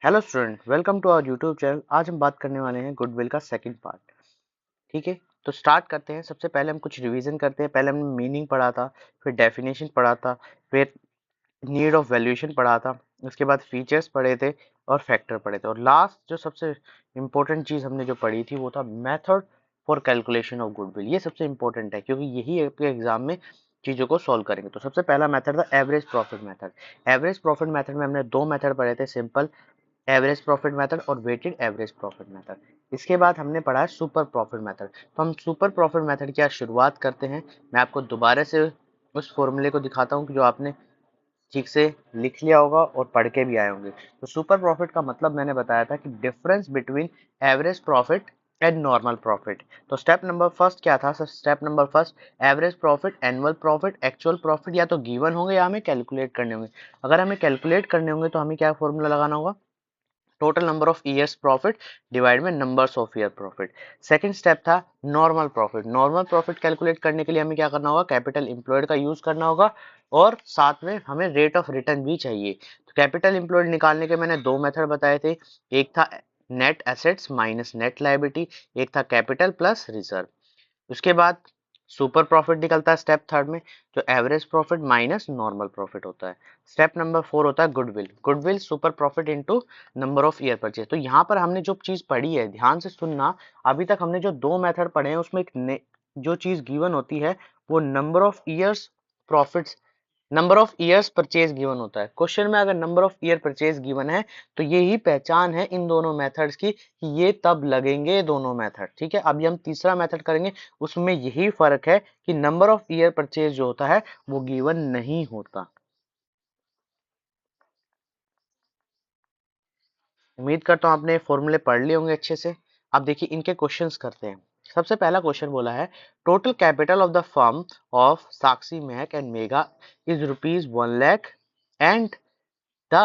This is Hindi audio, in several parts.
Hello student, welcome to our YouTube channel. आज हम बात करने वाले हैं गुडविल का सेकंड पार्ट। ठीक है, तो स्टार्ट करते हैं। सबसे पहले हम कुछ रिवीजन करते हैं। पहले हमने मीनिंग पढ़ा था, फिर डेफिनेशन पढ़ा था, फिर नीड ऑफ वैल्यूएशन पढ़ा था, उसके बाद फीचर्स पढ़े थे और फैक्टर पढ़े थे, और लास्ट जो सबसे इम्पोर्टेंट चीज़ हमने जो पढ़ी थी वो था method for calculation of goodwill. ये सबसे इम्पोर्टेंट है क्योंकि यही आपके एग्जाम में चीज़ों को सॉल्व करेंगे। तो सबसे पहला मेथड था average profit method. Average profit method में हमने दो मेथड पढ़े थे, सिंपल एवरेज प्रॉफिट मेथड और वेटेड एवरेज प्रॉफिट मेथड। इसके बाद हमने पढ़ा है सुपर प्रॉफिट मेथड। तो हम सुपर प्रॉफिट मेथड की आज शुरुआत करते हैं। मैं आपको दोबारा से उस फॉर्मूले को दिखाता हूँ जो आपने ठीक से लिख लिया होगा और पढ़ के भी आए होंगे। तो सुपर प्रॉफिट का मतलब मैंने बताया था कि difference between average profit and normal profit. तो स्टेप नंबर फर्स्ट क्या था? Step number first, average profit, annual profit, actual profit या तो गिवन होंगे या हमें कैलकुलेट करने होंगे। अगर हमें कैलकुलेट करने होंगे तो हमें क्या फॉर्मूला लगाना होगा? Total number of years profit divide में numbers of year profit. Second step था normal profit. Normal profit calculate करने के लिए हमें क्या करना होगा? कैपिटल एम्प्लॉयड का यूज करना होगा और साथ में हमें रेट ऑफ रिटर्न भी चाहिए। तो कैपिटल एम्प्लॉयड निकालने के मैंने दो मेथड बताए थे। एक था net assets minus net liability, एक था कैपिटल प्लस रिजर्व। उसके बाद सुपर प्रॉफिट निकलता है स्टेप थर्ड में, जो average profit minus normal profit होता है। स्टेप नंबर फोर होता है goodwill. Goodwill super profit into number of year purchase. तो यहाँ पर हमने जो चीज पढ़ी है, ध्यान से सुनना। अभी तक हमने जो दो मेथड पढ़े हैं उसमें जो चीज गिवन होती है वो number of years profits, number of years purchase given होता है। क्वेश्चन में अगर number of year purchase given है तो यही पहचान है इन दोनों मेथड्स की कि ये तब लगेंगे दोनों मेथड। ठीक है, अभी हम तीसरा मेथड करेंगे, उसमें यही फर्क है कि नंबर ऑफ ईयर परचेज जो होता है वो गिवन नहीं होता। उम्मीद करता हूँ आपने फॉर्मूले पढ़ लिए होंगे अच्छे से। अब देखिए इनके क्वेश्चंस करते हैं। सबसे पहला क्वेश्चन बोला है total capital of the firm of Sakshi Mahak and Megha is ₹1 lakh and the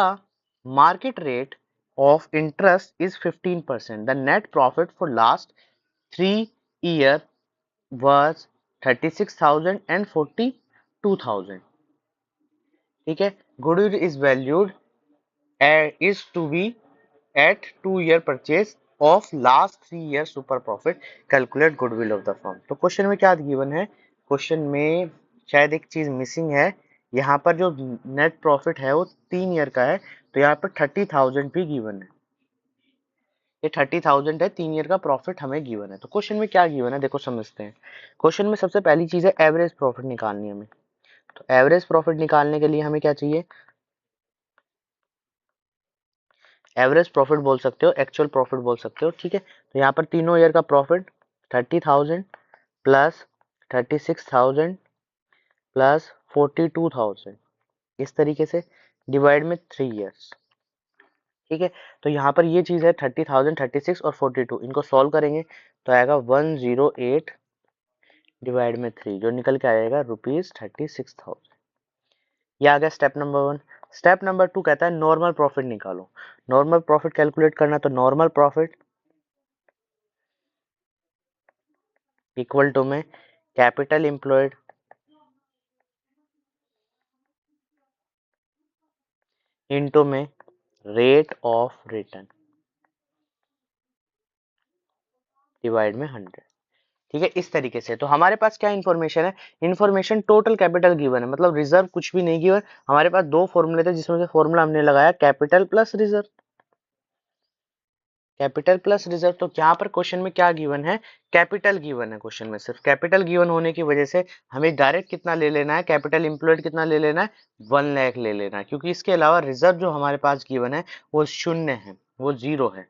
market rate of interest is 15%. The net profit for last 3 years was 36,000 and 42,000. ठीक है, goodwill is valued is to be at 2 year purchase of last 3 years super profit. Calculate goodwill of the firm. तो क्वेश्चन में क्या गिवन है? क्वेश्चन में शायद एक चीज मिसिंग है। यहाँ पर जो नेट प्रॉफिट है वो 3 ईयर का है, तो यहाँ पर 30,000 भी गिवन है। ये 30,000 है, 3 ईयर का प्रॉफिट हमें गिवन है। तो क्वेश्चन में क्या गिवन है देखो समझते हैं। क्वेश्चन में सबसे पहली चीज है एवरेज प्रॉफिट निकालनी है हमें। तो एवरेज प्रॉफिट निकालने के लिए हमें क्या चाहिए? एवरेज प्रॉफिट बोल सकते हो, एक्चुअल प्रॉफिट बोल सकते हो। ठीक है, तो यहाँ पर तीनों ईयर का प्रॉफिट 30,000 प्लस 36,000 प्लस 42,000, इस तरीके से डिवाइड में 3 ईयर्स। ठीक है, तो यहाँ पर ये चीज है 30,000, 36 और 42, इनको सॉल्व करेंगे तो आएगा 108 डिवाइड में 3, जो निकल के आएगा ₹36,000। ये आ गया step number one. Step number two कहता है नॉर्मल प्रॉफिट निकालो। नॉर्मल प्रॉफिट कैलकुलेट करना, तो नॉर्मल प्रॉफिट इक्वल टू में कैपिटल एम्प्लॉयड इनटू में रेट ऑफ रिटर्न डिवाइड में 100। ठीक है, इस तरीके से। तो हमारे पास क्या इन्फॉर्मेशन है? इन्फॉर्मेशन टोटल कैपिटल गिवन है, मतलब रिजर्व कुछ भी नहीं गिवन। हमारे पास दो फॉर्मूले थे जिसमें से फॉर्मूला हमने लगाया capital plus reserve. Capital plus reserve, तो यहाँ पर क्वेश्चन में क्या गिवन है? कैपिटल गिवन है। क्वेश्चन में सिर्फ कैपिटल गिवन होने की वजह से हमें डायरेक्ट कितना ले लेना है? कैपिटल एम्प्लॉयड कितना ले लेना है? 1 लाख ले लेना है, क्योंकि इसके अलावा रिजर्व जो हमारे पास गिवन है वो शून्य है, वो जीरो है।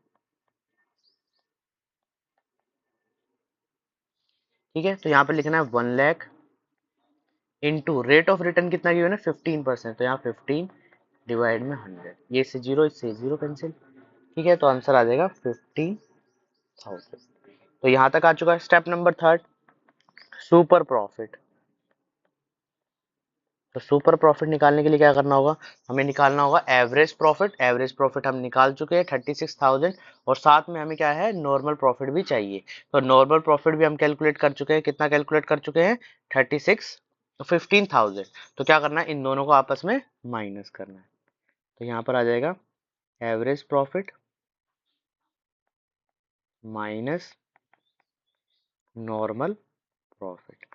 ठीक है, तो यहाँ पर लिखना है 1 lakh into rate of return कितना गिवन है? 15%, तो यहाँ 15 डिवाइड में 100। ये इससे जीरो कैंसिल। ठीक है, तो आंसर आ जाएगा 15,000। तो यहाँ तक आ चुका है। Step number third, super profit. तो सुपर प्रॉफिट निकालने के लिए क्या करना होगा? हमें निकालना होगा एवरेज प्रॉफिट। एवरेज प्रॉफिट हम निकाल चुके हैं 36,000, और साथ में हमें क्या है? नॉर्मल प्रॉफिट भी चाहिए। तो नॉर्मल प्रॉफिट भी हम कैलकुलेट कर चुके हैं। कितना कैलकुलेट कर चुके हैं? 36, 15,000। तो क्या करना है? इन दोनों को आपस में माइनस करना है। तो यहाँ पर आ जाएगा average profit minus normal profit.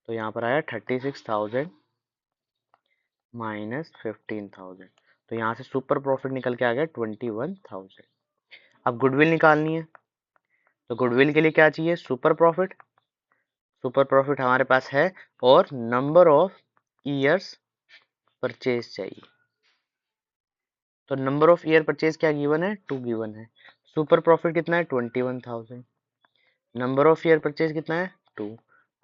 तो यहाँ पर आया 36,000 माइनस 15,000। तो यहाँ से सुपर प्रॉफिट निकल के आ गया 21,000। अब गुडविल निकालनी है, तो गुडविल के लिए क्या चाहिए? Super profit. सुपर प्रॉफिट हमारे पास है, और नंबर ऑफ ईयर्स परचेज चाहिए। तो नंबर ऑफ ईयर परचेज क्या गिवन है? 2 गिवन है। सुपर प्रॉफिट कितना है? 21,000। नंबर ऑफ ईयर परचेज कितना है? 2।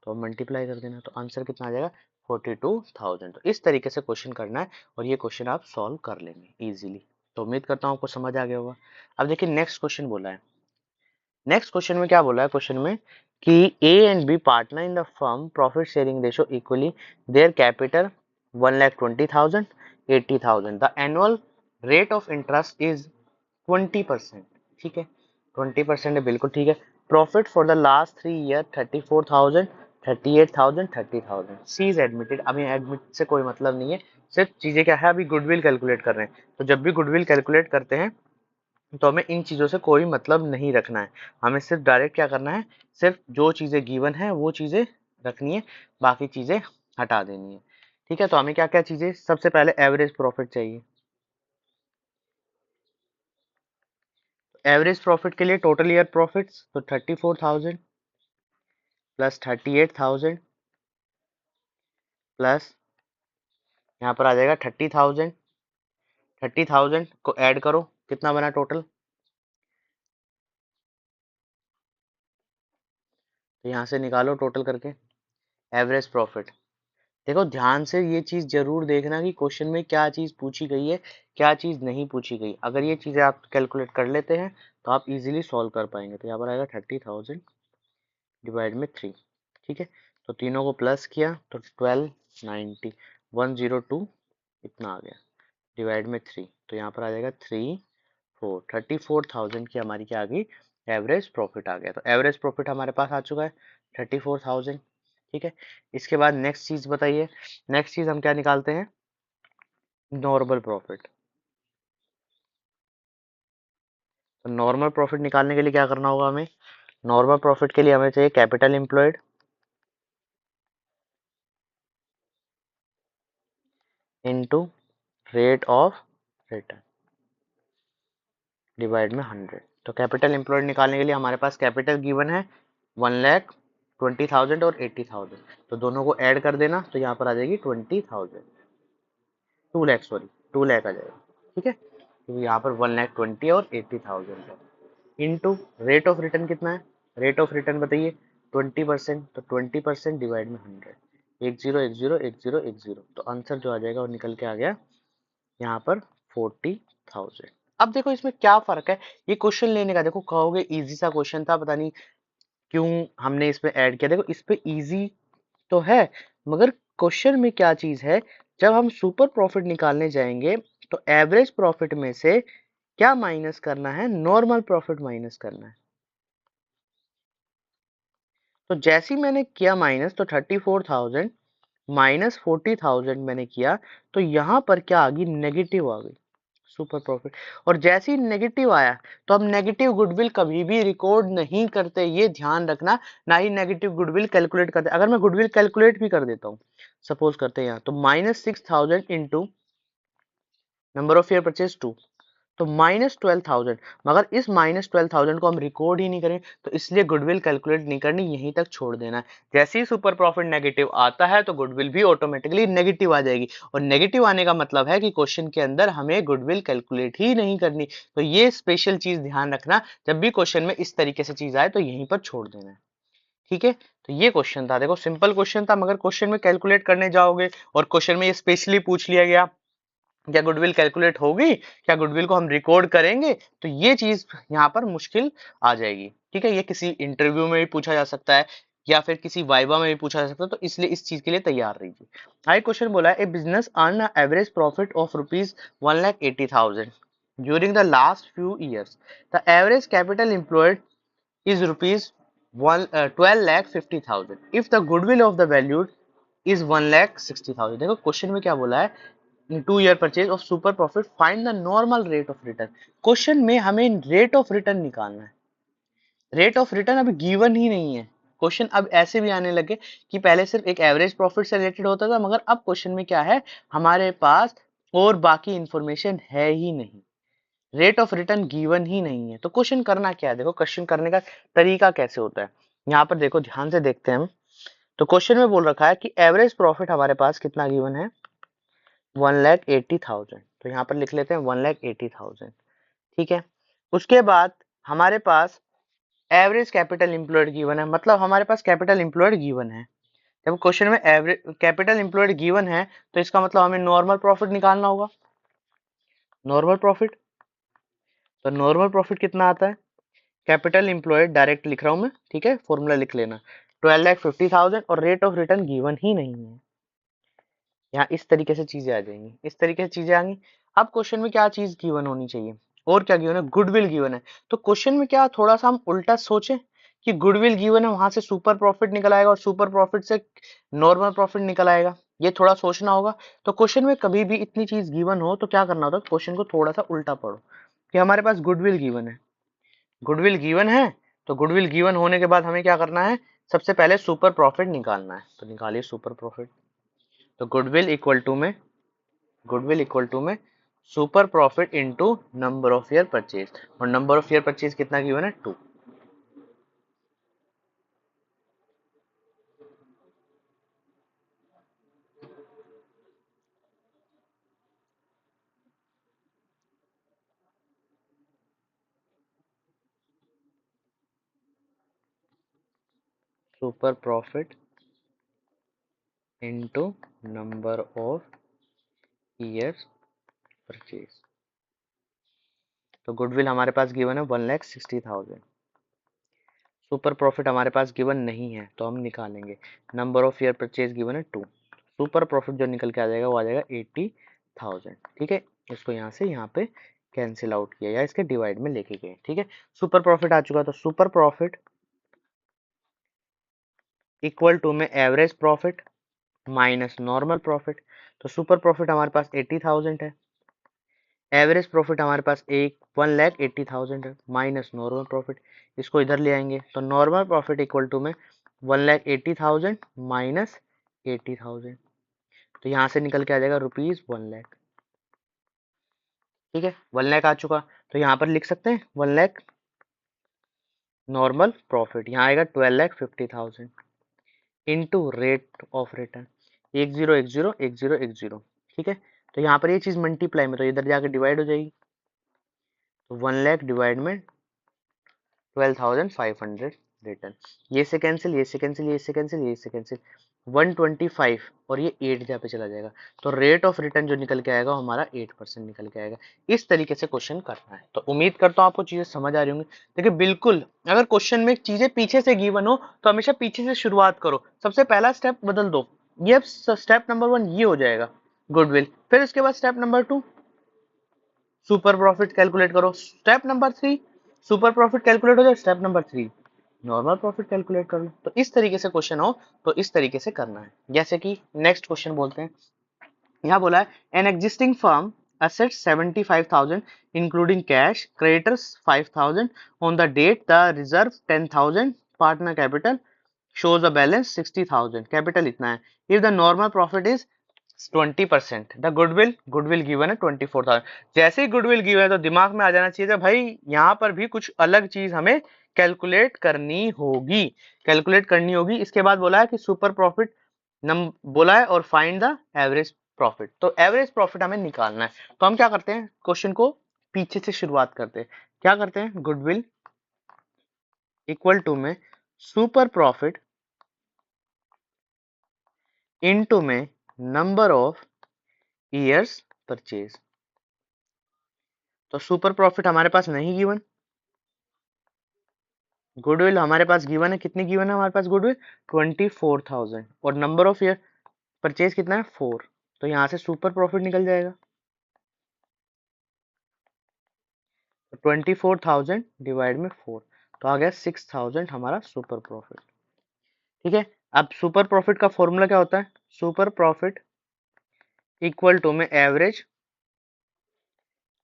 तो मल्टीप्लाई कर देना, तो आंसर कितना आ जाएगा? 42,000। तो इस तरीके से क्वेश्चन करना है, और ये क्वेश्चन आप सॉल्व कर लेंगे इजीली। तो उम्मीद करता हूँ आपको समझ आ गया होगा। अब देखिए नेक्स्ट क्वेश्चन बोला है। नेक्स्ट क्वेश्चन में क्या बोला है? क्वेश्चन में कि A and B partner in the firm, profit sharing ratio equally, their capital 1,20,000, 80,000। The annual rate of interest is 20%। ठीक है, 20% है, बिल्कुल ठीक है। Profit for the last 3 year 34,000, 38,000, 30,000। C is admitted. अभी एडमिट से कोई मतलब नहीं है, सिर्फ चीजें क्या है, अभी गुडविल कैलकुलेट कर रहे हैं। तो जब भी गुडविल कैलकुलेट करते हैं तो हमें इन चीज़ों से कोई मतलब नहीं रखना है। हमें सिर्फ डायरेक्ट क्या करना है, सिर्फ जो चीज़ें गिवन है वो चीज़ें रखनी है, बाकी चीज़ें हटा देनी है। ठीक है, तो हमें क्या क्या चीज़ें, सबसे पहले एवरेज प्रॉफिट चाहिए। एवरेज प्रॉफिट के लिए टोटल ईयर प्रॉफिट्स, तो 34,000 प्लस 38,000 प्लस यहाँ पर आ जाएगा 30,000। 30,000 को ऐड करो, कितना बना टोटल? तो यहाँ से निकालो टोटल करके एवरेज प्रॉफिट। देखो ध्यान से ये चीज जरूर देखना कि क्वेश्चन में क्या चीज पूछी गई है, क्या चीज नहीं पूछी गई। अगर ये चीजें आप कैलकुलेट कर लेते हैं तो आप इजीली सॉल्व कर पाएंगे। तो यहाँ पर आएगा 30,000 डिवाइड में 3। ठीक है, तो तीनों को प्लस किया तो 1290, 102 इतना आ गया, डिवाइड में 3। तो यहाँ पर आ जाएगा 34,000 की हमारी क्या आ गई? एवरेज प्रॉफिट आ गया। तो एवरेज प्रॉफिट हमारे पास आ चुका है 34,000। ठीक है, इसके बाद नेक्स्ट चीज बताइए। नेक्स्ट चीज हम क्या निकालते हैं? Normal profit. तो नॉर्मल प्रॉफिट निकालने के लिए क्या करना होगा हमें? नॉर्मल प्रॉफिट के लिए हमें चाहिए capital employed into rate of return divide में 100। तो कैपिटल एम्प्लॉयड निकालने के लिए हमारे पास कैपिटल गिवन है 1,20,000 और 80,000। तो दोनों को ऐड कर देना, तो यहाँ पर आ जाएगी 20,000, 2 लाख, सॉरी 2 लाख आ जाएगा। ठीक है, तो यहाँ पर 1,20,000 और 80,000 है। इनटू रेट ऑफ रिटर्न कितना है? रेट ऑफ रिटर्न बताइए। 20%। तो 20% डिवाइड में 100, 10 10 10 10। तो आंसर जो आ जाएगा वो निकल के आ गया यहाँ पर 40,000। अब देखो इसमें क्या फर्क है, ये क्वेश्चन लेने का। देखो कहोगे इजी सा क्वेश्चन था, पता नहीं क्यों हमने इसमें ऐड किया। देखो इस पे इजी तो है, मगर क्वेश्चन में क्या चीज है, जब हम सुपर प्रॉफिट निकालने जाएंगे तो एवरेज प्रॉफिट में से क्या माइनस करना है? नॉर्मल प्रॉफिट माइनस करना है। तो जैसे ही मैंने किया माइनस, तो 34,000 माइनस 40,000 मैंने किया, तो यहाँ पर क्या आ गई? नेगेटिव आ गई सुपर प्रॉफिट। और जैसे ही नेगेटिव आया, तो हम नेगेटिव गुडविल कभी भी रिकॉर्ड नहीं करते, ये ध्यान रखना। ना ही नेगेटिव गुडविल कैलकुलेट करते। अगर मैं गुडविल कैलकुलेट भी कर देता हूँ, सपोज करते हैं यहाँ, तो -6,000 into number of year purchase 2, तो -12,000। मगर इस -12,000 को हम रिकॉर्ड ही नहीं करें, तो इसलिए गुडविल कैलकुलेट नहीं करनी, यहीं तक छोड़ देना है। जैसे ही सुपर प्रॉफिट नेगेटिव आता है तो गुडविल भी ऑटोमेटिकली नेगेटिव आ जाएगी। और नेगेटिव आने का मतलब है कि क्वेश्चन के अंदर हमें गुडविल कैलकुलेट ही नहीं करनी। तो ये स्पेशल चीज ध्यान रखना, जब भी क्वेश्चन में इस तरीके से चीज आए तो यहीं पर छोड़ देना है। ठीक है, तो ये क्वेश्चन था। देखो सिंपल क्वेश्चन था, मगर क्वेश्चन में कैलकुलेट करने जाओगे और क्वेश्चन में ये स्पेशली पूछ लिया गया, क्या गुडविल कैलकुलेट होगी, क्या गुडविल को हम रिकॉर्ड करेंगे, तो ये चीज यहाँ पर मुश्किल आ जाएगी। ठीक है, ये किसी इंटरव्यू में भी पूछा जा सकता है, या फिर किसी वाइवा में भी पूछा जा सकता है। तो इसलिए इस चीज के लिए तैयार रहिए। आगे क्वेश्चन बोला है, a business earn average profit of rupees 1,80,000 during the last few years. The average capital employed is rupees 12,50,000 if the goodwill of the valued is 1,60,000। देखो क्वेश्चन में क्या बोला है, 2 year purchase of super profit, find the normal rate of return. Question में हमें रेट ऑफ रिटर्न निकालना है। रेट ऑफ रिटर्न अभी गिवन ही नहीं है। क्वेश्चन अब ऐसे भी आने लगे कि पहले सिर्फ एक एवरेज प्रॉफिट से रिलेटेड होता था, मगर अब क्वेश्चन में क्या है, हमारे पास और बाकी इंफॉर्मेशन है ही नहीं, रेट ऑफ रिटर्न गिवन ही नहीं है। तो क्वेश्चन करना क्या है, देखो क्वेश्चन करने का तरीका कैसे होता है। यहाँ पर देखो ध्यान से देखते हैं हम। तो क्वेश्चन में बोल रखा है कि एवरेज प्रॉफिट हमारे पास कितना गिवन है, 1,80,000। तो यहाँ पर लिख लेते हैं 1,80,000। ठीक है, उसके बाद हमारे पास एवरेज कैपिटल एम्प्लॉयड गिवन है, मतलब हमारे पास कैपिटल एम्प्लॉयड गिवन है। जब क्वेश्चन में एवरेज कैपिटल एम्प्लॉयड गिवन है तो इसका मतलब हमें नॉर्मल प्रॉफिट निकालना होगा। नॉर्मल प्रॉफिट, तो नॉर्मल प्रॉफिट कितना आता है, कैपिटल एम्प्लॉयड डायरेक्ट लिख रहा हूं मैं, ठीक है, फॉर्मूला लिख लेना, 12,50,000 और रेट ऑफ रिटर्न गिवन ही नहीं है। यहाँ इस तरीके से चीजें आ जाएंगी, इस तरीके से चीजें आएंगी। अब क्वेश्चन में क्या चीज गिवन होनी चाहिए, और क्या गिवन है, गुडविल गिवन है। तो क्वेश्चन में क्या थोड़ा सा हम उल्टा सोचें कि गुडविल गिवन है, वहां से सुपर प्रॉफिट निकल आएगा और सुपर प्रॉफिट से नॉर्मल प्रॉफिट निकल आएगा, ये थोड़ा सोचना होगा। तो क्वेश्चन में कभी भी इतनी चीज गिवन हो तो क्या करना होता है, क्वेश्चन को थोड़ा सा उल्टा पढ़ो कि हमारे पास गुडविल गिवन है। गुडविल गिवन है तो गुडविल गिवन होने के बाद हमें क्या करना है, सबसे पहले सुपर प्रॉफिट निकालना है। तो निकालिए सुपर प्रॉफिट। तो गुडविल इक्वल टू में super profit into number of year purchase, और नंबर ऑफ ईयर परचेज कितना गिवन है, 2। Super profit into number of years purchase. तो गुडविल हमारे पास गिवन है 1,60,000। सुपर प्रॉफिट हमारे पास गिवन नहीं है तो हम निकालेंगे, number of year purchase given है 2। सुपर प्रॉफिट जो निकल के आ जाएगा वो आ जाएगा 80,000। ठीक है, इसको यहाँ से यहाँ पे कैंसिल आउट किया या इसके डिवाइड में लेके गए। ठीक है, सुपर प्रॉफिट आ चुका, तो सुपर प्रॉफिट इक्वल टू में average profit minus normal profit. तो सुपर प्रॉफिट हमारे पास 80,000 है, एवरेज प्रॉफिट हमारे पास 1,80,000 है, माइनस नॉर्मल प्रॉफिट, इसको इधर ले आएंगे तो नॉर्मल प्रॉफिट इक्वल टू में 1,80,000 माइनस 80,000। तो यहाँ से निकल के आ जाएगा रुपीज 1,00,000। ठीक है, 1,00,000 आ चुका, तो यहाँ पर लिख सकते हैं 1,00,000 नॉर्मल प्रॉफिट, यहाँ आएगा 12,50,000 इंटू रेट ऑफ रिटर्न 10101010। ठीक है, तो यहाँ पर ये चीज मल्टीप्लाई में तो इधर जाके डिवाइड हो जाएगी, तो 1,00,000 डिवाइड में 12,500 रिटर्न, ये से कैंसिल, ये से कैंसिल, ये से कैंसिल, ये से कैंसिल, 125 और ये 8 जहाँ पे चला जाएगा। तो रेट ऑफ रिटर्न जो निकल के आएगा हमारा 8% निकल के आएगा। इस तरीके से क्वेश्चन करना है। तो उम्मीद करता हूँ आपको चीजें समझ आ रही होंगी। देखिए बिल्कुल, अगर क्वेश्चन में चीजें पीछे से गिवन हो तो हमेशा पीछे से शुरुआत करो, सबसे पहला स्टेप बदल दो, ये स्टेप नंबर 1 ये हो जाएगा गुडविल, फिर उसके बाद step number 2 super profit calculate करो, step number 3 super profit calculate हो जाए, step number 3 normal profit calculate कर लो। तो इस तरीके से क्वेश्चन हो तो इस तरीके से करना है। जैसे कि नेक्स्ट क्वेश्चन बोलते हैं, यहाँ बोला है an existing firm assets 75,000 including cash, creditors 5,000, on the date the reserve 10,000, partner capital shows a balance 60,000, capital इतना है, if the normal profit is 20%, the goodwill given है 24,000। जैसे ही गुडविल गिवन है तो दिमाग में आ जाना चाहिए था भाई यहाँ पर भी कुछ अलग चीज हमें कैलकुलेट करनी होगी, कैलकुलेट करनी होगी। इसके बाद बोला है कि सुपर प्रॉफिट नम बोला है और फाइंड द एवरेज प्रॉफिट, तो एवरेज प्रॉफिट हमें निकालना है। तो हम क्या करते हैं, क्वेश्चन को पीछे से शुरुआत करते हैं। क्या करते हैं, गुडविल इक्वल टू में सुपर प्रॉफिट इनटू में नंबर ऑफ ईयर्स परचेज। तो सुपर प्रॉफिट हमारे पास नहीं गिवन, गुडविल हमारे पास गिवन है, कितनी गिवन है हमारे पास गुडविल 24,000, और नंबर ऑफ ईयर परचेज कितना है 4। तो यहाँ से सुपर प्रॉफिट निकल जाएगा, तो 24,000 डिवाइड में 4, तो आ गया 6,000 हमारा सुपर प्रॉफिट। ठीक है, अब सुपर प्रॉफिट का फॉर्मूला क्या होता है, सुपर प्रॉफिट इक्वल टू में average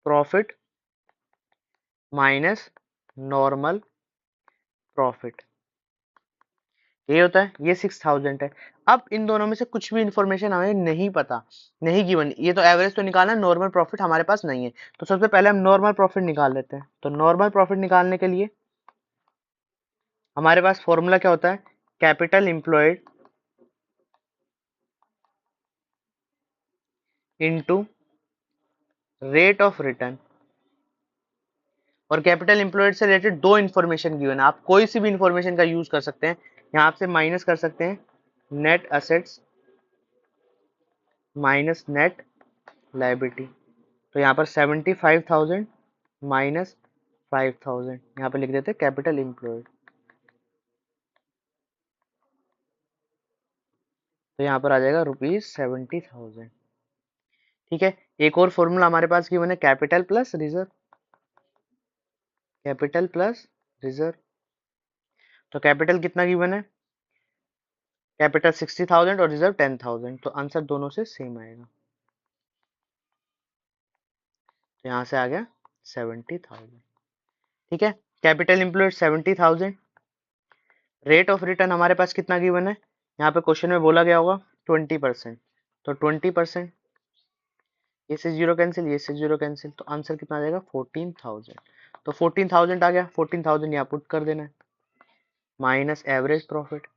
profit minus normal profit, ये होता है। ये 6000 है। अब इन दोनों में से कुछ भी इंफॉर्मेशन हमें नहीं पता, नहीं गिवन, ये तो एवरेज तो निकालना, नॉर्मल प्रॉफिट हमारे पास नहीं है। तो सबसे पहले हम नॉर्मल प्रॉफिट निकाल लेते हैं। तो नॉर्मल प्रॉफिट निकालने के लिए हमारे पास फॉर्मूला क्या होता है, capital employed into rate of return. और कैपिटल एम्प्लॉयड से रिलेटेड दो इन्फॉर्मेशन गिवन है, आप कोई सी भी इंफॉर्मेशन का यूज कर सकते हैं। यहाँ से माइनस कर सकते हैं net assets minus net liability. तो यहाँ पर 75,000 माइनस 5,000, यहाँ पे लिख देते हैं कैपिटल एम्प्लॉयड। तो यहाँ पर आ जाएगा ₹70,000। ठीक है। एक और फॉर्मूला हमारे पास गिवन है, capital plus reserve. Capital plus reserve, तो कैपिटल कितना गिवन है, कैपिटल 60,000 और रिजर्व 10,000। तो आंसर दोनों से सेम आएगा। तो यहाँ से आ गया 70,000। ठीक है। Capital employed 70,000, rate of return हमारे पास कितना गिवन है, यहाँ पे क्वेश्चन में बोला गया होगा 20%। तो 20%, ये से जीरो कैंसिल, ये से जीरो कैंसिल, तो आंसर कितना आ जाएगा 14,000। तो 14,000 आ गया, 14,000 यहाँ पुट कर देना है, minus average profit.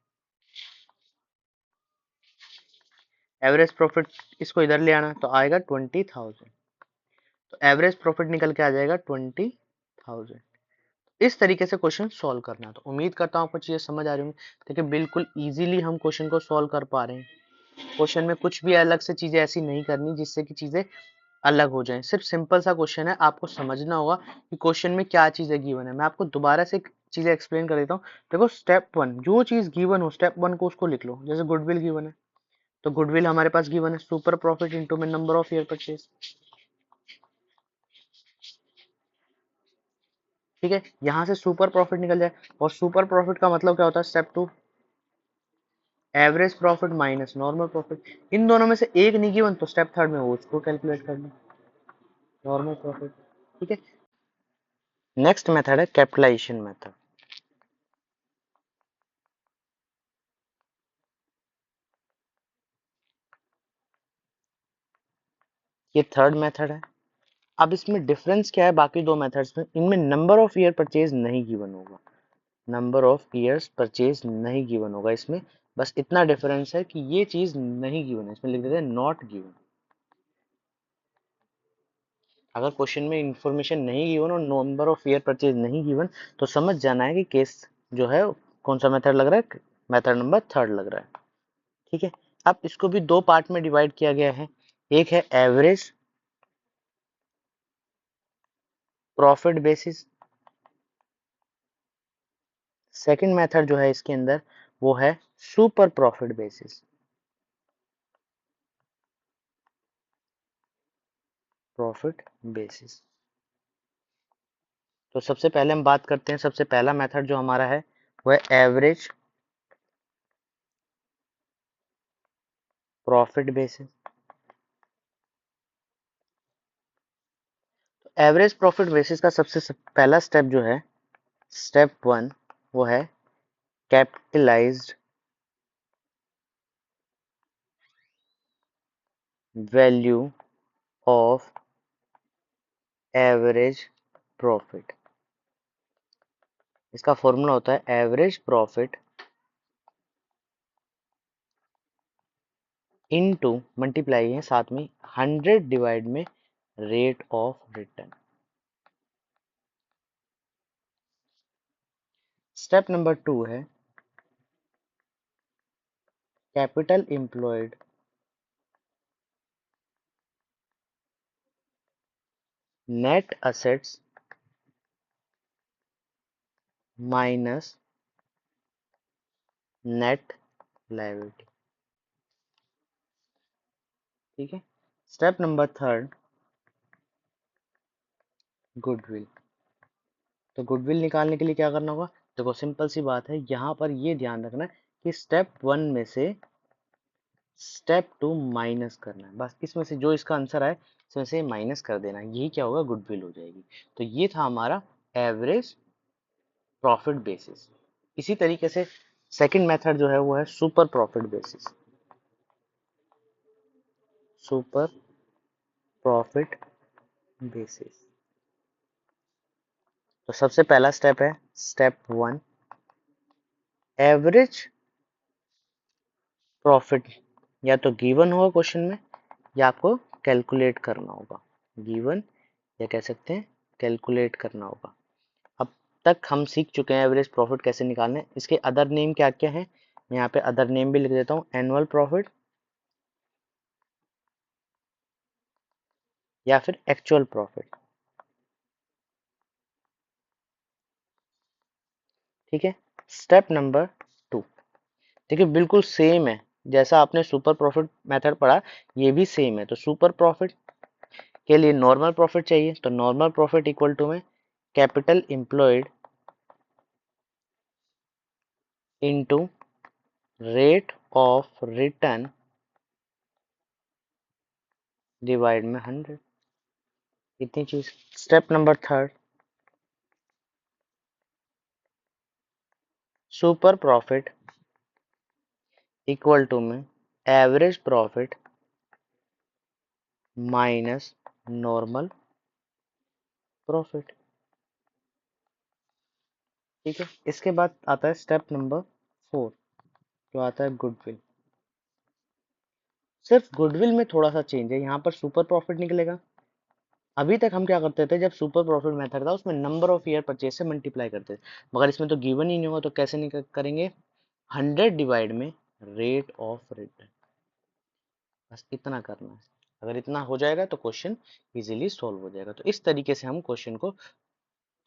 Average profit इसको इधर ले आना, तो आएगा 20,000। तो एवरेज प्रॉफिट निकल के आ जाएगा 20,000। इस तरीके से क्वेश्चन सॉल्व करना है। तो उम्मीद करता हूँ आपको चीजें समझ आ रही होंगी। देखिए बिल्कुल इजीली हम क्वेश्चन को सॉल्व कर पा रहे हैं। क्वेश्चन में कुछ भी अलग से चीजें ऐसी नहीं करनी जिससे कि चीजें अलग हो जाएं। सिर्फ सिंपल सा क्वेश्चन है, आपको समझना होगा कि क्वेश्चन में क्या चीजें गिवन है। मैं आपको दोबारा से चीजें एक्सप्लेन कर देता हूँ। देखो स्टेप 1, जो चीज गिवन हो स्टेप 1 को उसको लिख लो। जैसे गुडविल गिवन है, तो गुडविल हमारे पास गिवन है सुपर प्रॉफिट इनटू में नंबर ऑफ ईयर परचेज। ठीक है, यहाँ से सुपर प्रॉफिट निकल जाए। और सुपर प्रॉफिट का मतलब क्या होता है, step 2 average profit minus normal profit. इन दोनों में से एक नहीं गिवन, तो स्टेप 3 में वो उसको कैलकुलेट करना, नॉर्मल प्रॉफिट। ठीक है। नेक्स्ट मेथड है कैपिटलाइजेशन मेथड। ये थर्ड मेथड है। अब इसमें डिफरेंस क्या है बाकी दो मेथड्स में, इनमें नंबर ऑफ ईयर परचेज नहीं गिवन होगा, नंबर ऑफ ईयर्स परचेज नहीं गिवन होगा इसमें। बस इतना डिफरेंस है कि ये चीज नहीं गिवन है, इसमें लिख देते हैं नॉट गिवन। अगर क्वेश्चन में इंफॉर्मेशन नहीं गिवन और नंबर ऑफ ईयर परचेज नहीं गिवन, तो समझ जाना है कि केस जो है कौन सा मेथड लग रहा है, मेथड नंबर थर्ड लग रहा है। ठीक है। अब इसको भी दो पार्ट में डिवाइड किया गया है। एक है average profit basis, second method जो है इसके अंदर वो है super profit basis. Profit basis. तो सबसे पहले हम बात करते हैं, सबसे पहला मेथड जो हमारा है वो है एवरेज प्रॉफिट बेसिस। तो एवरेज प्रॉफिट बेसिस का पहला स्टेप जो है, स्टेप 1, वो है capitalised value of average profit. इसका फॉर्मूला होता है एवरेज प्रॉफिट इनटू, मल्टीप्लाई है साथ में, 100 डिवाइड में rate of return. Step number 2 है capital employed net assets minus net liability. ठीक है। Step number 3 goodwill. तो गुडविल निकालने के लिए क्या करना होगा, देखो सिंपल सी बात है, यहाँ पर ये ध्यान रखना कि स्टेप 1 में से स्टेप 2 माइनस करना है, बस इसमें से जो इसका आंसर आए इसमें से माइनस कर देना है, यही क्या होगा, गुडविल हो जाएगी। तो ये था हमारा एवरेज प्रॉफिट बेसिस। इसी तरीके से सेकंड मेथड जो है वो है super profit basis. Super profit basis. तो सबसे पहला स्टेप है स्टेप 1, एवरेज प्रॉफिट या तो गिवन होगा क्वेश्चन में या आपको कैलकुलेट करना होगा। गिवन या कह सकते हैं कैलकुलेट करना होगा। अब तक हम सीख चुके हैं एवरेज प्रॉफिट कैसे निकालना है। इसके अदर नेम क्या क्या है, मैं यहाँ पे अदर नेम भी लिख देता हूँ, एनुअल प्रॉफिट या फिर एक्चुअल प्रॉफिट। ठीक है। स्टेप नंबर 2, देखिए बिल्कुल सेम है जैसा आपने सुपर प्रॉफिट मेथड पढ़ा, ये भी सेम है। तो सुपर प्रॉफिट के लिए नॉर्मल प्रॉफिट चाहिए, तो नॉर्मल प्रॉफिट इक्वल टू में capital employed into rate of return divide में 100, इतनी चीज। Step number 3, super profit equal to में average profit minus normal profit. ठीक है। इसके बाद आता है स्टेप नंबर 4 जो आता है गुडविल। सिर्फ गुडविल में थोड़ा सा चेंज है, यहाँ पर सुपर प्रॉफिट निकलेगा। अभी तक हम क्या करते थे, जब सुपर प्रॉफिट मेथड था उसमें नंबर ऑफ ईयर परचेज से मल्टीप्लाई करते थे, मगर इसमें तो गिवन ही नहीं होगा, तो कैसे करेंगे, 100 डिवाइड में रेट ऑफ रिटर्न, बस इतना करना है। अगर इतना हो जाएगा तो क्वेश्चन इजीली सॉल्व हो जाएगा। तो इस तरीके से हम क्वेश्चन को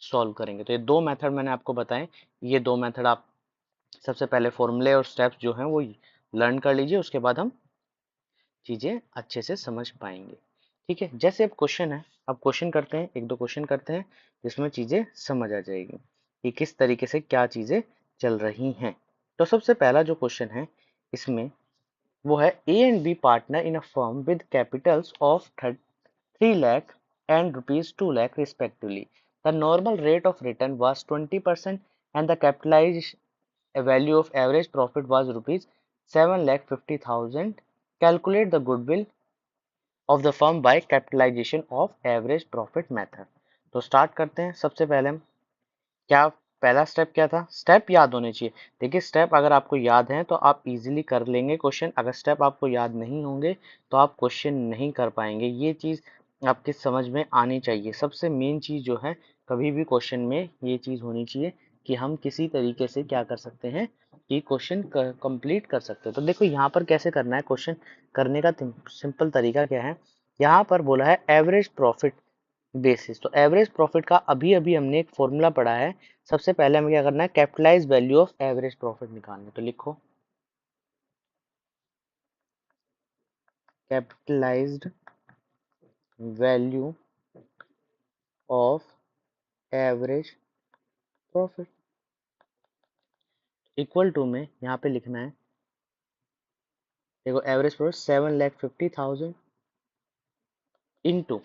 सॉल्व करेंगे। तो ये दो मेथड मैंने आपको बताए, ये दो मेथड आप सबसे पहले फॉर्मूले और स्टेप्स जो हैं वो लर्न कर लीजिए, उसके बाद हम चीजें अच्छे से समझ पाएंगे। ठीक है। जैसे अब क्वेश्चन है, अब क्वेश्चन करते हैं, एक दो क्वेश्चन करते हैं जिसमें चीजें समझ आ जाएगी कि किस तरीके से क्या चीजें चल रही हैं। तो सबसे पहला जो क्वेश्चन है इसमें वो है A and B partner in a firm with capitals of 3 lakh and rupees 2 lakh respectively. The normal rate of return was 20% and the capitalized value of average profit was rupees 7,50,000. Calculate the goodwill of the firm by capitalization of average profit method. तो स्टार्ट करते हैं। सबसे पहले हम क्या, पहला स्टेप क्या था, स्टेप याद होने चाहिए। देखिए स्टेप अगर आपको याद है तो आप इजीली कर लेंगे क्वेश्चन, अगर स्टेप आपको याद नहीं होंगे तो आप क्वेश्चन नहीं कर पाएंगे। ये चीज़ आपकी समझ में आनी चाहिए। सबसे मेन चीज़ जो है, कभी भी क्वेश्चन में ये चीज़ होनी चाहिए कि हम किसी तरीके से क्या कर सकते हैं कि क्वेश्चन कंप्लीट कर सकते हैं। तो देखो यहाँ पर कैसे करना है, क्वेश्चन करने का सिंपल तरीका क्या है, यहाँ पर बोला है एवरेज प्रॉफिट बेसिस। तो एवरेज प्रॉफिट का अभी अभी हमने एक फॉर्मूला पढ़ा है। सबसे पहले हमें क्या करना है, capitalise value of average profit निकालना। तो लिखो capitalised value of average profit equal to में यहाँ पे लिखना है, देखो एवरेज प्रॉफिट 7,50,000 इनटू,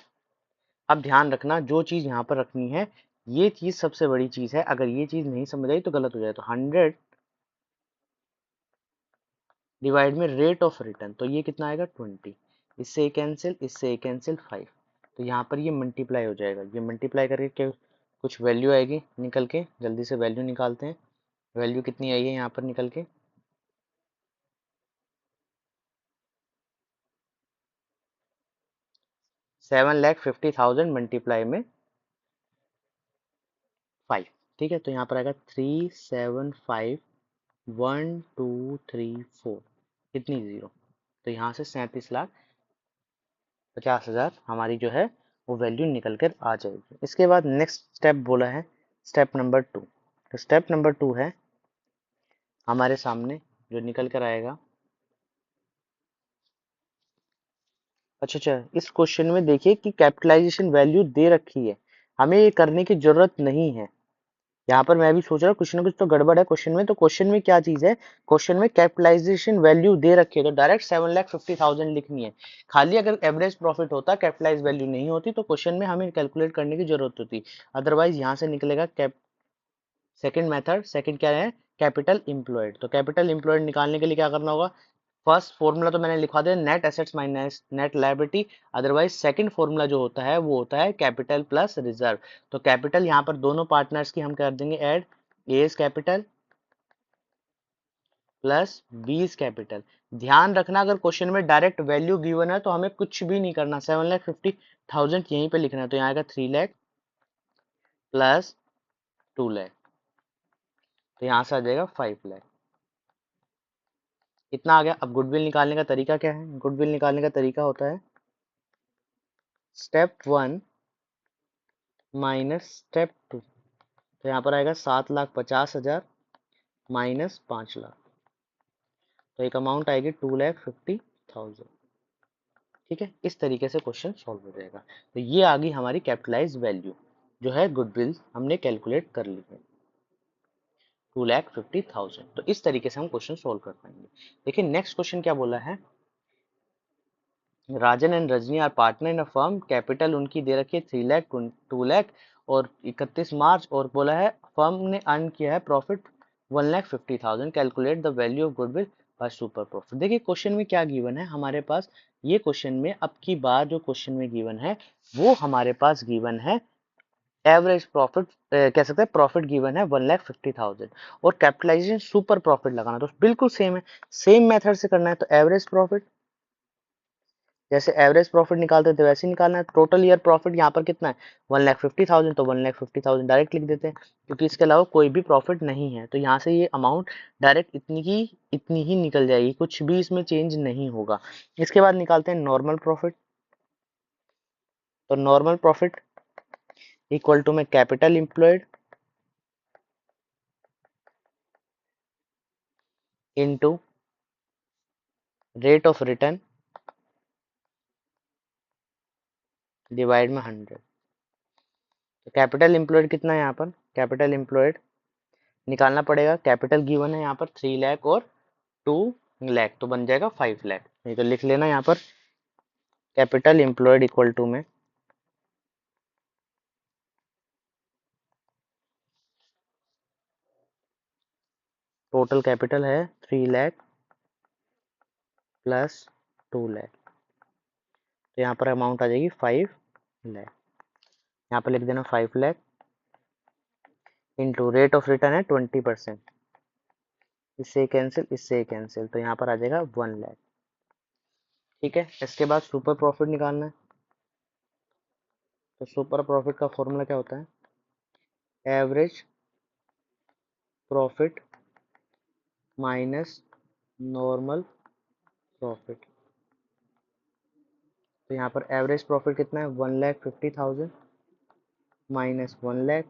अब ध्यान रखना जो चीज यहाँ पर रखनी है ये चीज सबसे बड़ी चीज है, अगर ये चीज नहीं समझ आई तो गलत हो जाए। तो 100 डिवाइड में रेट ऑफ रिटर्न, तो ये कितना आएगा 20, इससे कैंसिल, इससे कैंसिल 5, तो यहाँ पर ये मल्टीप्लाई हो जाएगा। ये मल्टीप्लाई करके क्या कुछ वैल्यू आएगी निकल के, जल्दी से वैल्यू निकालते हैं। वैल्यू कितनी आई है यहाँ पर निकल के, 7,50,000 मल्टीप्लाई में 5। ठीक है। तो यहाँ पर आएगा 375,1,2,3,4, कितनी जीरो, तो यहाँ से 37,50,000 हमारी जो है वो वैल्यू निकल कर आ जाएगी। इसके बाद नेक्स्ट स्टेप बोला है स्टेप नंबर 2। तो स्टेप नंबर 2 है हमारे सामने जो निकल कर आएगा, अच्छा इस क्वेश्चन में देखिए कि कैपिटलाइजेशन वैल्यू दे रखी है, हमें ये करने की जरूरत नहीं है। यहाँ पर मैं भी सोच रहा हूँ कुछ ना कुछ तो गड़बड़ है क्वेश्चन में। तो क्वेश्चन में क्या चीज है, क्वेश्चन में कैपिटलाइजेशन वैल्यू दे रखी है तो डायरेक्ट 7,50,000 लिखनी है। खाली अगर एवरेज प्रॉफिट होता, कैपिटलाइज वैल्यू नहीं होती, तो क्वेश्चन में हमें कैलकुलेट करने की जरूरत होती। अदरवाइज यहाँ से निकलेगा कैप सेकंड मेथड। सेकंड क्या है, कैपिटल इम्प्लॉयड। तो कैपिटल इम्प्लॉयड निकालने के लिए क्या करना होगा, फर्स्ट फॉर्मूला तो मैंने लिखवा दिया, net assets minus net liability. Otherwise second formula जो होता है वो होता है कैपिटल प्लस रिजर्व। तो कैपिटल यहाँ पर दोनों पार्टनर्स की हम कर देंगे add, as capital plus B's capital. ध्यान रखना अगर क्वेश्चन में डायरेक्ट वैल्यू गिवन है तो हमें कुछ भी नहीं करना, 7,50,000 यहीं पे लिखना है। तो यहाँ आएगा 3 लाख प्लस 2 लाख, तो यहाँ से आ जाएगा 5 लाख। कितना आ गया। अब गुडविल निकालने का तरीका क्या है, गुडविल निकालने का तरीका होता है स्टेप 1 माइनस स्टेप 2। तो यहाँ पर आएगा 7,50,000 माइनस 5 लाख, तो एक अमाउंट आएगी 2,50,000। ठीक है, इस तरीके से क्वेश्चन सॉल्व हो जाएगा। तो ये आ गई हमारी कैपिटलाइज वैल्यू जो है गुडविल हमने कैलकुलेट कर ली है 2,50,000। तो इस तरीके से हम क्वेश्चन सॉल्व कर पाएंगे। देखिए नेक्स्ट क्वेश्चन क्या बोला है, Rajan and Rajni are partner in a firm, capital उनकी दे रखी है 3 लाख 2 लाख और 31 मार्च, और बोला है फर्म ने अर्न किया है profit 1,50,000, calculate the value of goodwill by super profit. देखिए क्वेश्चन में क्या गिवन है हमारे पास, ये क्वेश्चन में अब की बार जो क्वेश्चन में गिवन है वो हमारे पास गिवन है एवरेज प्रॉफिट, कह सकते हैं प्रॉफिट गिवन है 1,50,000 और कैपिटलाइजेशन सुपर प्रॉफिट लगाना। तो बिल्कुल सेम है, सेम मेथड से करना है। तो एवरेज प्रॉफिट, जैसे एवरेज प्रॉफिट निकालते थे वैसे ही निकालना है। टोटल ईयर प्रॉफिट यहाँ पर कितना है 1,50,000, तो 1,50,000 डायरेक्ट लिख देते हैं क्योंकि इसके अलावा कोई भी प्रॉफिट नहीं है। तो यहाँ से ये अमाउंट डायरेक्ट इतनी ही निकल जाएगी, कुछ भी इसमें चेंज नहीं होगा। इसके बाद निकालते हैं नॉर्मल प्रॉफिट। तो नॉर्मल प्रॉफिट इक्वल टू में capital employed into rate of return divide में 100। तो कैपिटल एम्प्लॉयड कितना है यहाँ पर, कैपिटल एम्प्लॉयड निकालना पड़ेगा। कैपिटल गिवन है यहाँ पर 3 लाख और 2 लाख, तो बन जाएगा 5 लाख। नहीं तो लिख लेना यहाँ पर कैपिटल एम्प्लॉयड इक्वल टू में टोटल कैपिटल है 3 लाख प्लस 2 लाख, तो यहाँ पर अमाउंट आ जाएगी 5 लाख। यहाँ पर लिख देना 5 lakh into rate of return है 20%, इससे कैंसिल इससे कैंसिल, तो यहाँ पर आ जाएगा 1 लाख। ठीक है, इसके बाद सुपर प्रॉफिट निकालना है। तो सुपर प्रॉफिट का फॉर्मूला क्या होता है, average profit minus normal profit. तो यहाँ पर एवरेज प्रॉफिट कितना है 1,50,000 माइनस 1 लाख,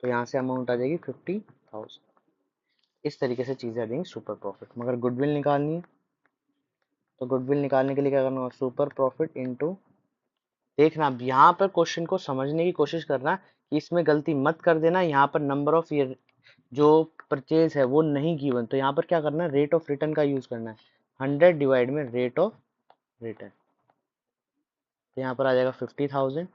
तो यहाँ से अमाउंट आ जाएगी 50,000। इस तरीके से चीजें आ जाएंगी सुपर प्रॉफिट। मगर गुडविल निकालनी है तो गुडविल निकालने के लिए क्या करना होगा, सुपर प्रॉफिट इनटू, देखना अब यहाँ पर क्वेश्चन को समझने की कोशिश करना कि इसमें गलती मत कर देना। यहाँ पर नंबर ऑफ ईयर जो परचेज है वो नहीं गिवन, तो यहाँ पर क्या करना है रेट ऑफ रिटर्न का यूज करना है, 100 डिवाइड में रेट ऑफ रिटर्न। तो यहाँ पर आ जाएगा 50,000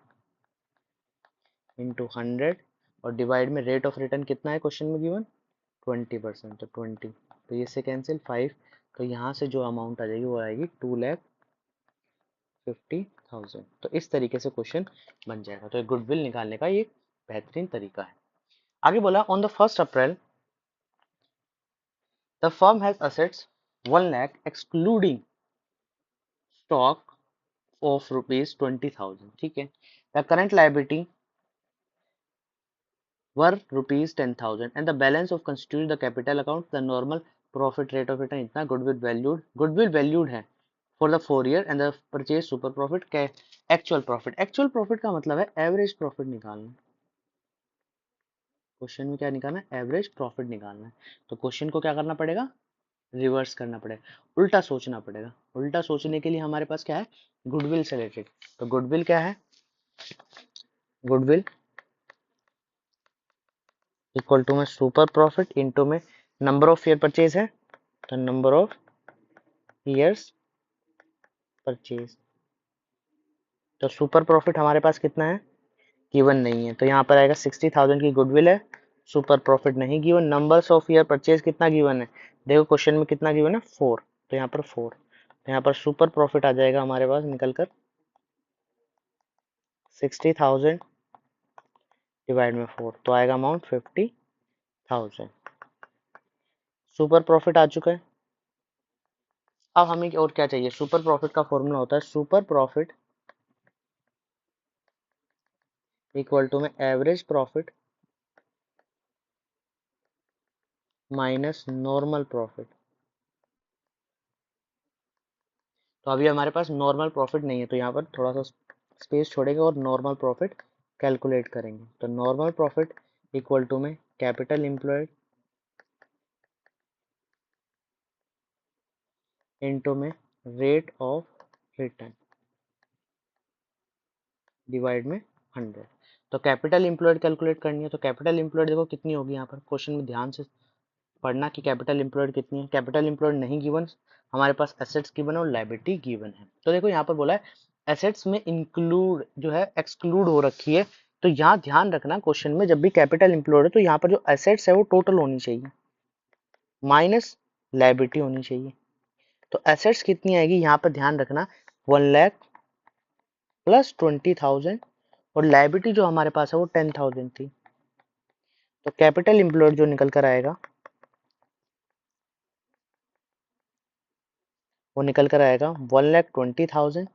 इंटू 100 और डिवाइड में रेट ऑफ रिटर्न कितना है क्वेश्चन में गिवन 20%, तो 20, तो ये से कैंसिल 5, तो यहाँ से जो अमाउंट आ जाएगी वो आएगी 2,50,000। तो इस तरीके से क्वेश्चन बन जाएगा। तो गुडविल निकालने का ये एक बेहतरीन तरीका है। आगे बोला on the 1 April the firm has assets 1 lakh excluding stock of ₹20,000। ठीक है, the current liability were ₹10,000 and the balance of constitute the capital account, the normal profit rate of return इतना, गुडविल वैल्यूड है for the 4 year and the purchase super profit के एक्चुअल प्रॉफिट। एक्चुअल प्रॉफिट का मतलब है एवरेज प्रॉफिट निकालना। क्वेश्चन में क्या निकालना है, एवरेज प्रॉफिट निकालना है। तो क्वेश्चन को क्या करना पड़ेगा, रिवर्स करना पड़ेगा, उल्टा सोचना पड़ेगा। उल्टा सोचने के लिए हमारे पास क्या है, गुडविल से रिलेटेड। तो गुडविल क्या है, गुडविल इक्वल टू में सुपर प्रॉफिट इंटू में नंबर ऑफ ईयर परचेज है, तो नंबर ऑफ ईयर्स परचेज। तो सुपर प्रॉफिट हमारे पास कितना है, गिवन नहीं है, तो यहाँ पर आएगा 60,000 की गुडविल है, सुपर प्रॉफिट नहीं given. Numbers of year purchase कितना गिवन है, देखो क्वेश्चन में कितना गिवन है, 4, तो यहाँ पर 4, तो यहाँ पर सुपर प्रॉफिट आ जाएगा हमारे पास निकल कर 60,000 डिवाइड में 4, तो आएगा अमाउंट 50,000। सुपर प्रॉफिट आ चुका है। अब हमें और क्या चाहिए, सुपर प्रॉफिट का फॉर्मूला होता है सुपर प्रॉफिट इक्वल टू में average profit minus normal profit. तो अभी हमारे पास नॉर्मल प्रॉफिट नहीं है, तो यहाँ पर थोड़ा सा स्पेस छोड़ेंगे और नॉर्मल प्रॉफिट कैलकुलेट करेंगे। तो नॉर्मल प्रॉफिट इक्वल टू में कैपिटल एम्प्लॉयड इनटू में रेट ऑफ रिटर्न डिवाइड में 100। तो कैपिटल एम्प्लॉयड कैलकुलेट करनी है, तो कैपिटल एम्प्लॉयड देखो कितनी होगी, यहाँ पर क्वेश्चन में ध्यान से पढ़ना कि कैपिटल एम्प्लॉयड कितनी है। कैपिटल एम्प्लॉयड नहीं गिवन, हमारे पास एसेट्स गिवन और लायबिलिटी गिवन है। तो देखो यहाँ पर बोला है एसेट्स में इंक्लूड जो है एक्सक्लूड हो रखी है, तो यहाँ ध्यान रखना क्वेश्चन में जब भी कैपिटल एम्प्लॉयड है तो यहाँ पर जो एसेट्स है वो टोटल होनी चाहिए माइनस लायबिलिटी होनी चाहिए। तो एसेट्स कितनी आएगी यहाँ पर ध्यान रखना, 1,00,000 प्लस 20,000 और लायबिलिटी जो हमारे पास है वो 10,000 थी। तो कैपिटल एम्प्लॉयड जो निकल कर आएगा वो निकल कर आएगा 1,20,000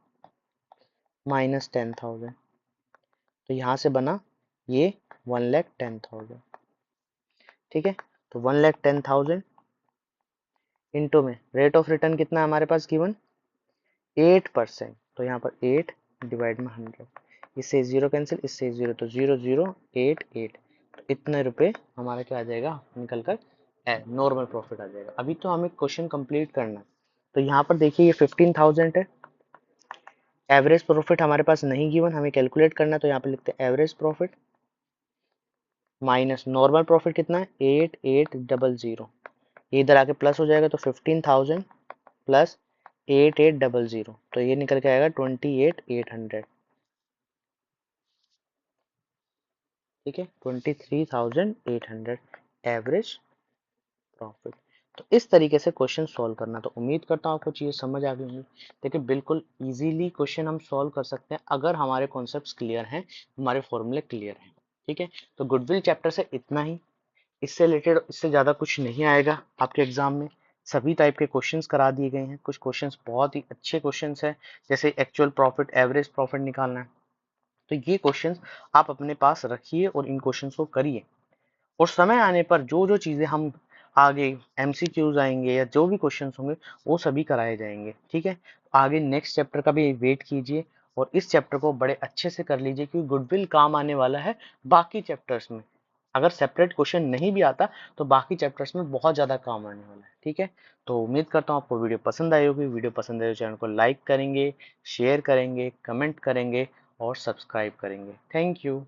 माइनस 10,000। तो यहाँ से बना ये 1,10,000। ठीक है, तो 1,10,000 इंटू में रेट ऑफ रिटर्न कितना है हमारे पास गिवन 8%, तो यहाँ पर 8 डिवाइड में 100, इससे 0 कैंसिल, इससे 0, तो 0,088, तो इतने रुपए हमारा क्या आ जाएगा निकल कर नॉर्मल प्रॉफिट आ जाएगा। अभी तो हमें क्वेश्चन कंप्लीट करना है, तो यहाँ पर देखिए ये 15,000 है, एवरेज प्रॉफिट हमारे पास नहीं गिवन, हमें कैलकुलेट करना है, तो यहाँ पे लिखते हैं average profit minus normal profit कितना है 8800, ये इधर आके प्लस हो जाएगा, तो 15,000 प्लस 8800, तो ये निकल के आएगा 28,800। ठीक है, 23,800 एवरेज प्रॉफिट। तो इस तरीके से क्वेश्चन सॉल्व करना। तो उम्मीद करता हूँ आपको चीज़ें समझ आ गई होंगी। देखिए बिल्कुल इजीली क्वेश्चन हम सॉल्व कर सकते हैं अगर हमारे कॉन्सेप्ट्स क्लियर हैं, हमारे फॉर्मूले क्लियर हैं। ठीक है, तो गुडविल चैप्टर से इतना ही, इससे रिलेटेड इससे ज़्यादा कुछ नहीं आएगा आपके एग्जाम में। सभी टाइप के क्वेश्चंस करा दिए गए हैं, कुछ क्वेश्चंस बहुत ही अच्छे क्वेश्चंस हैं, जैसे एक्चुअल प्रॉफिट एवरेज प्रॉफिट निकालना है, तो ये क्वेश्चंस आप अपने पास रखिए और इन क्वेश्चंस को करिए। और समय आने पर जो जो चीज़ें हम आगे एमसीक्यूज आएंगे या जो भी क्वेश्चंस होंगे वो सभी कराए जाएंगे। ठीक है, आगे नेक्स्ट चैप्टर का भी वेट कीजिए और इस चैप्टर को बड़े अच्छे से कर लीजिए, क्योंकि गुडविल काम आने वाला है बाकी चैप्टर्स में। अगर सेपरेट क्वेश्चन नहीं भी आता तो बाकी चैप्टर्स में बहुत ज़्यादा काम आने वाला है। ठीक है, तो उम्मीद करता हूँ आपको वीडियो पसंद आई होगी। वीडियो पसंद आए तो चैनल को लाइक करेंगे, शेयर करेंगे, कमेंट करेंगे और सब्सक्राइब करेंगे। Thank you.